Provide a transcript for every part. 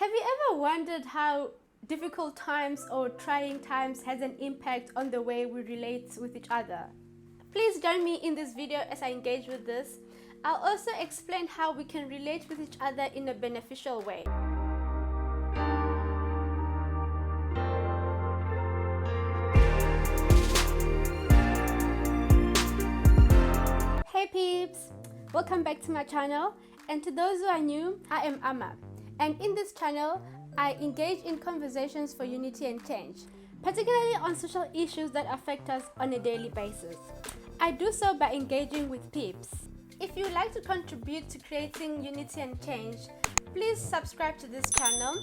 Have you ever wondered how difficult times or trying times has an impact on the way we relate with each other? Please join me in this video as I engage with this. I'll also explain how we can relate with each other in a beneficial way. Hey peeps! Welcome back to my channel, and to those who are new, I am Amma, and in this channel I engage in conversations for unity and change, particularly on social issues that affect us on a daily basis. I do so by engaging with peeps. If you would like to contribute to creating unity and change, please subscribe to this channel,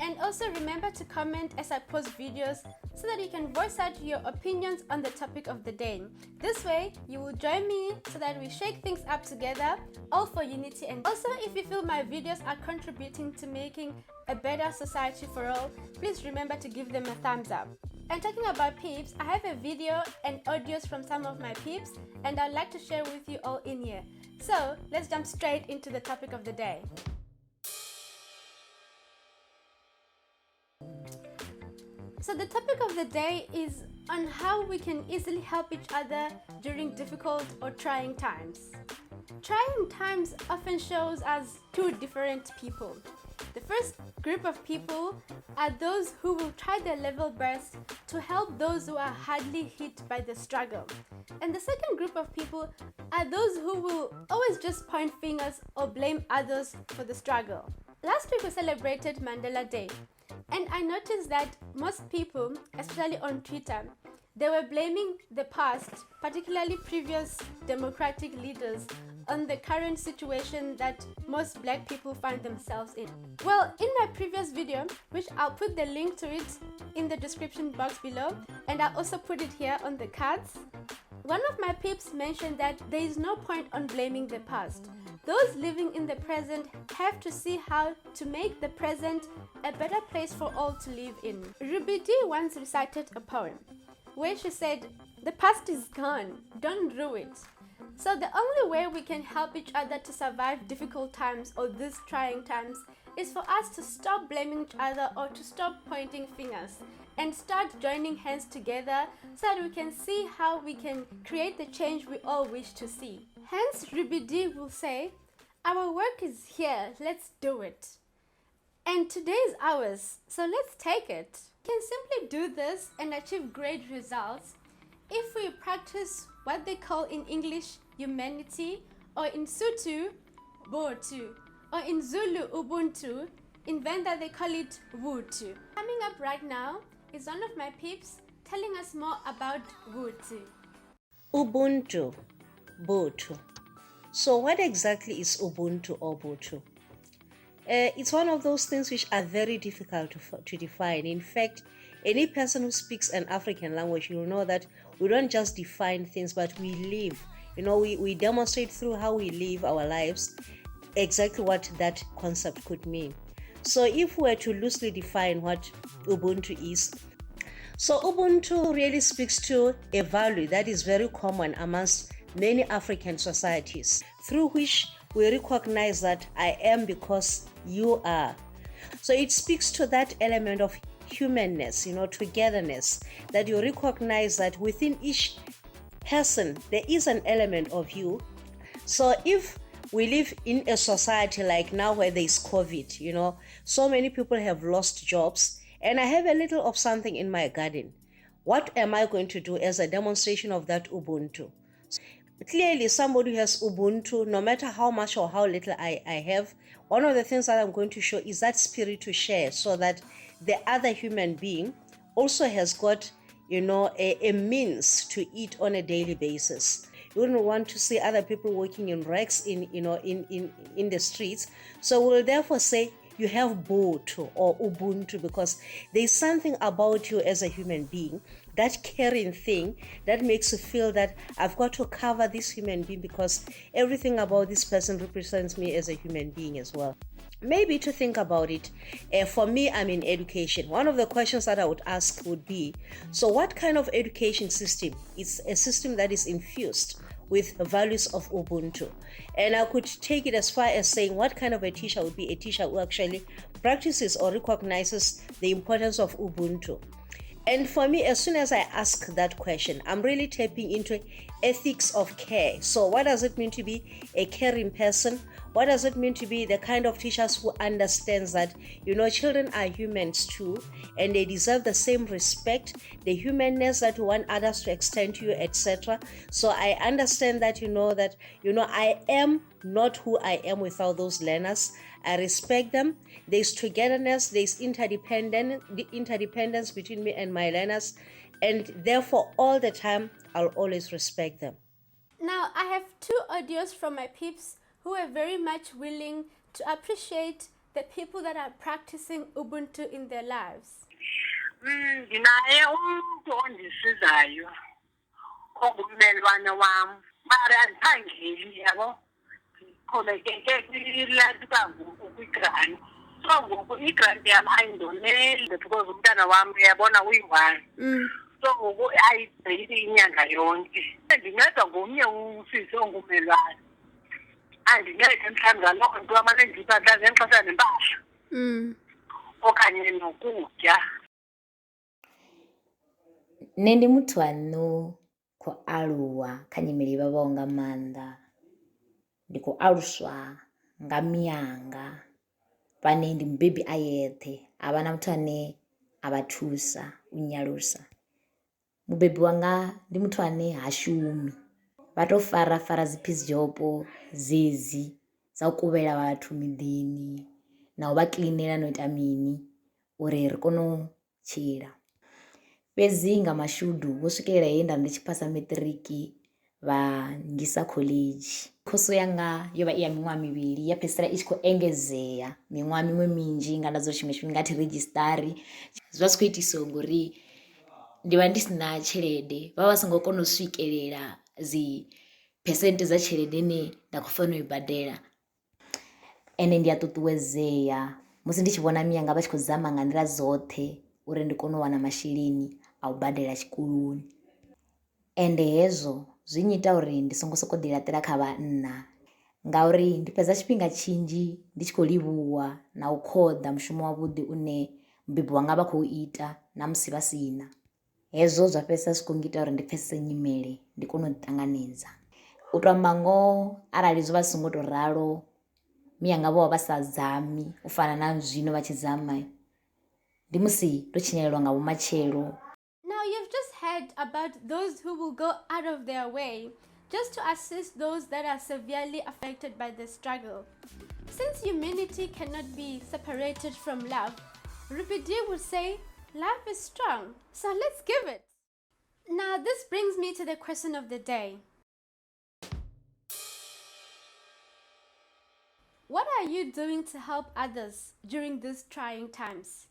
and also remember to comment as I post videos so that you can voice out your opinions on the topic of the day. This way, you will join me so that we shake things up together, all for unity. And also, if you feel my videos are contributing to making a better society for all, please remember to give them a thumbs up. And talking about peeps, I have a video and audios from some of my peeps, and I'd like to share with you all in here. So, let's jump straight into the topic of the day. So the topic of the day is on how we can easily help each other during difficult or trying times. Trying times often shows us two different people. The first group of people are those who will try their level best to help those who are hardly hit by the struggle. And the second group of people are those who will always just point fingers or blame others for the struggle. Last week we celebrated Mandela Day. And I noticed that most people, especially on Twitter, they were blaming the past, particularly previous democratic leaders, on the current situation that most black people find themselves in. Well, in my previous video, which I'll put the link to it in the description box below, and I'll also put it here on the cards, one of my peeps mentioned that there is no point on blaming the past. Those living in the present have to see how to make the present a better place for all to live in. Ruby Dee once recited a poem where she said, "The past is gone, don't rue it." So the only way we can help each other to survive difficult times or these trying times is for us to stop blaming each other or to stop pointing fingers and start joining hands together so that we can see how we can create the change we all wish to see. Hence, Ruby Dee will say, "Our work is here, let's do it. And today is ours, so let's take it." We can simply do this and achieve great results if we practice what they call in English humanity, or in Sotho Botho, or in Zulu Ubuntu. In Venda they call it Ubuntu. Coming up right now is one of my peeps telling us more about Ubuntu. Ubuntu, Botho. So what exactly is Ubuntu or Botho? It's one of those things which are very difficult to define. In fact, any person who speaks an African language, you'll know that we don't just define things, but we live. We demonstrate through how we live our lives exactly what that concept could mean. So if we were to loosely define what Ubuntu is, so Ubuntu really speaks to a value that is very common amongst many African societies, through which we recognize that I am because you are. So it speaks to that element of humanness, togetherness, that you recognize that within each person there is an element of you. So if we live in a society like now where there is COVID, so many people have lost jobs, and I have a little of something in my garden. What am I going to do as a demonstration of that Ubuntu? Clearly, somebody who has Ubuntu, no matter how much or how little I have, one of the things that I'm going to show is that spirit to share, so that the other human being also has got, a means to eat on a daily basis. You wouldn't want to see other people working in rags in the streets. So we'll therefore say you have Botho or Ubuntu, because there's something about you as a human being, that caring thing that makes you feel that I've got to cover this human being because everything about this person represents me as a human being as well. Maybe to think about it, for me, I'm in education. One of the questions that I would ask would be, so what kind of education system? It's a system that is infused with values of Ubuntu. And I could take it as far as saying what kind of a teacher would be a teacher who actually practices or recognizes the importance of Ubuntu. And for me, as soon as I ask that question, I'm really tapping into ethics of care. So what does it mean to be a caring person? What does it mean to be the kind of teachers who understands that, children are humans too, and they deserve the same respect, the humanness that you want others to extend to you, etc. So I understand that, I am not who I am without those learners. I respect them. There's togetherness, there's interdependence between me and my learners, and therefore all the time I'll always respect them. Now, I have 2 audios from my peeps who are very much willing to appreciate the people that are practicing Ubuntu in their lives. Nginaye umuntu ondisizayo ongummelwane wami mara andiphangeli yabo khonekeke kwilali kangoku kwigrant so ngoku igrant yam ayindoneli because umntana wami uyabona uyi-1 so ngoku ayibheyili inyanga yonke ndincedwa ngomnye usisi ongummelwane andincede mhlawumbi ngaloo nto amane ndiphatha ngexesha nempahla okanye nokutya. Nṋe ndi muthu ano khou aluwa kha nyimele i vhavhaho nga maanḓa. Ndi khou aluswa nga miyanga vhane ndi mubebi a yeṱhe, a vha na muthu ane a vha thusa u nyalusa. Mubebi wanga ndi muthu ane ha shumi, vha tou farafara dzi peace job dzedzi dza u kuvhela vhathu miḓini na u vha kiḽinela no ita mini uri ri kone u tshila. Fhedzi nga mashudu vho swikelela he nda ndi tshi phasa maṱiriki vha ngisa khoḽedzhi. Khoso yanga yo vha i ya miṅwaha mivhili ya fhedzisela i tshi khou engedzea miṅwaha miṅwe minzhi nga nda dzo tshiṅwe tshifhinga thi redzhisiṱari. Zwa si khou itiswa ngori ndi vha ndi si na tshelede, vha vha songo kona u swikelela dzi phesenthe dza tshelede ine nda khou fanela u i badela. Ende ndi a ṱuṱuwedzea musi ndi tshi vhona miyanga vha tshi khou zama nga nḓila dzoṱhe uri ndi kone u wana masheleni a u badela tshikoloni. Ende hezwo zwi nnyita uri ndi songo sokou ḓi laṱela kha vhanna ngauri ndi fhedza tshifhinga tshinzhi ndi tshi khou livhuwa na u khoḓa mushumo wavhuḓi une mubebi wanga vha khou ita na musi vha sina. Hezwo zwa fhedzisa zwi khou ngita uri ndi pfhesese nyimele, ndi kone u ḓiṱanganedza. U tou amba ngoho arali zwo vha zwi songo tou ralo miyanga vho vha vha sa dzami u fana na zwino vha tshi dzama, ndi musi ndo tshinyalelwa nga vhumatshelo. Now, you've just heard about those who will go out of their way just to assist those that are severely affected by the struggle. Since humanity cannot be separated from love, Ruby Dee would say, love is strong, so let's give it. Now, this brings me to the question of the day. What are you doing to help others during these trying times?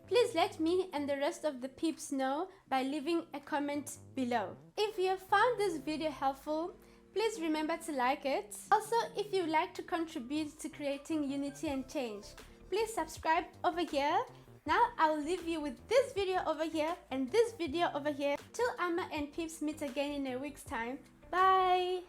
Please let me and the rest of the peeps know by leaving a comment below. If you have found this video helpful, please remember to like it. Also, if you would like to contribute to creating unity and change, please subscribe over here. Now I'll leave you with this video over here and this video over here till Amma and Peeps meet again in a week's time. Bye!